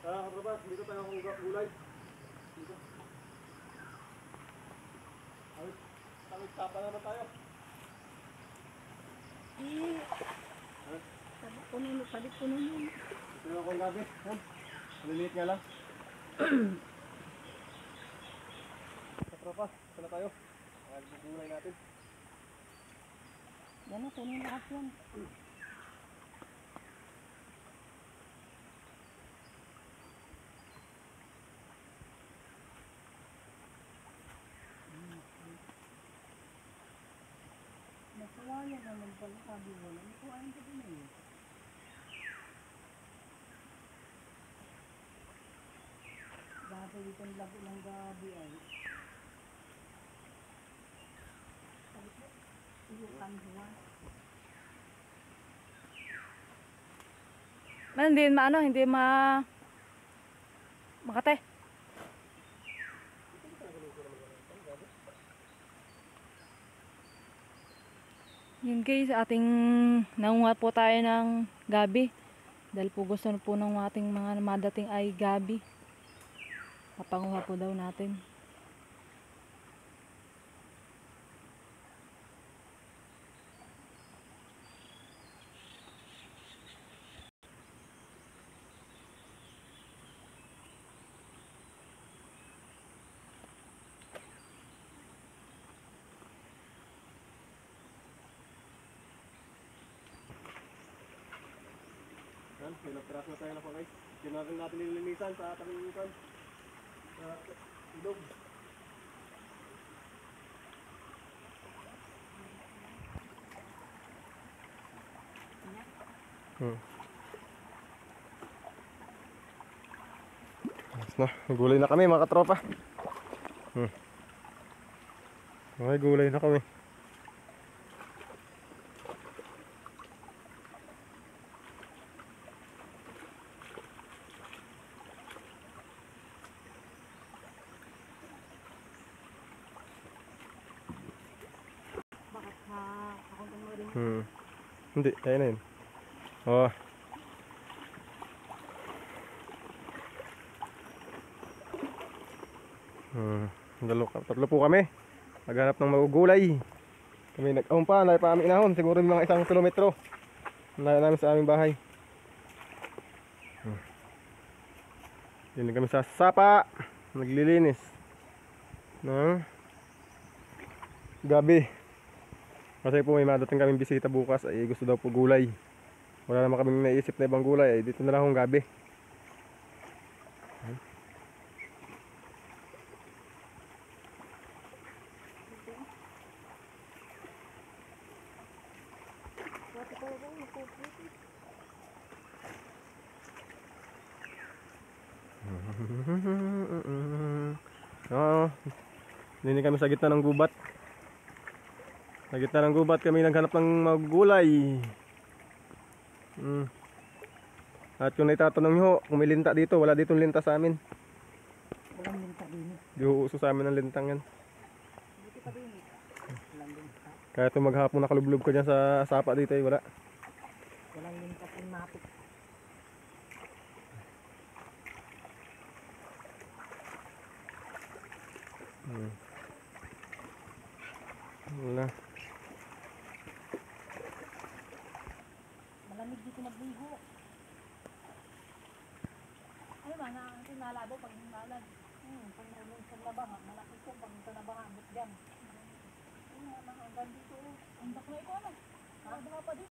Katrabas, dito tayo kung gulay. Dito. Tawid tapa naman tayo. Palit ko nun. Ito yung akong gabi. Maliliit nga lang. Katrabas, sana tayo. Gulay natin. Yan na, kunin lahat yan. Nakawayan naman pala, sabi mo na. Nakawayan ka din eh. Dati dito ang labo ng gabi ay. Sabi ko, iyukan huwa. Hindi makate. Yun guys, nangunga po tayo ng gabi. Dahil po gusto po ng ating mga madating ay gabi. Papanguha po daw natin. Yan, may nagtras na tayo na po guys. Kinarin natin nililinisan sa talinisan. Sa ilog. Gulay na kami mga katropa. Okay, gulay na kami. Bakit ako mo rin? Hindi, kaya na yun. Oh. Tatlo po kami. Naghanap ng magugulay. Kami nag-umpa, layo pa aming inahon. Siguro mga 1 kilometro. Layo namin sa aming bahay. Dito kami sa sapa. Naglilinis ng gabi. Kasi po may madating kaming bisita bukas. Ay gusto daw po gulay. Wala naman kaming naisip na ibang gulay. Ay dito na lang akong gabi. Dini kami sa gitna ng gubat. Sa gitna ng gubat kami naghanap ng magulay. At kung naitatanong nyo kung may linta dito, wala ditong linta sa amin. Walang linta din. Di uuso sa amin ang lintang yan. Buti pa din. Walang linta. Kaya ito maghapon nakalublob ko dyan sa sapa dito wala. Walang linta kung mapit. Wala. Malamig dito magligo. Ano ba, nalabo pag hinalan. Pag nalun sa labaha, malaki ko pag sa labaha, but dyan. Hanggang dito, ang bakla ito ano? Nakabanga pa dito.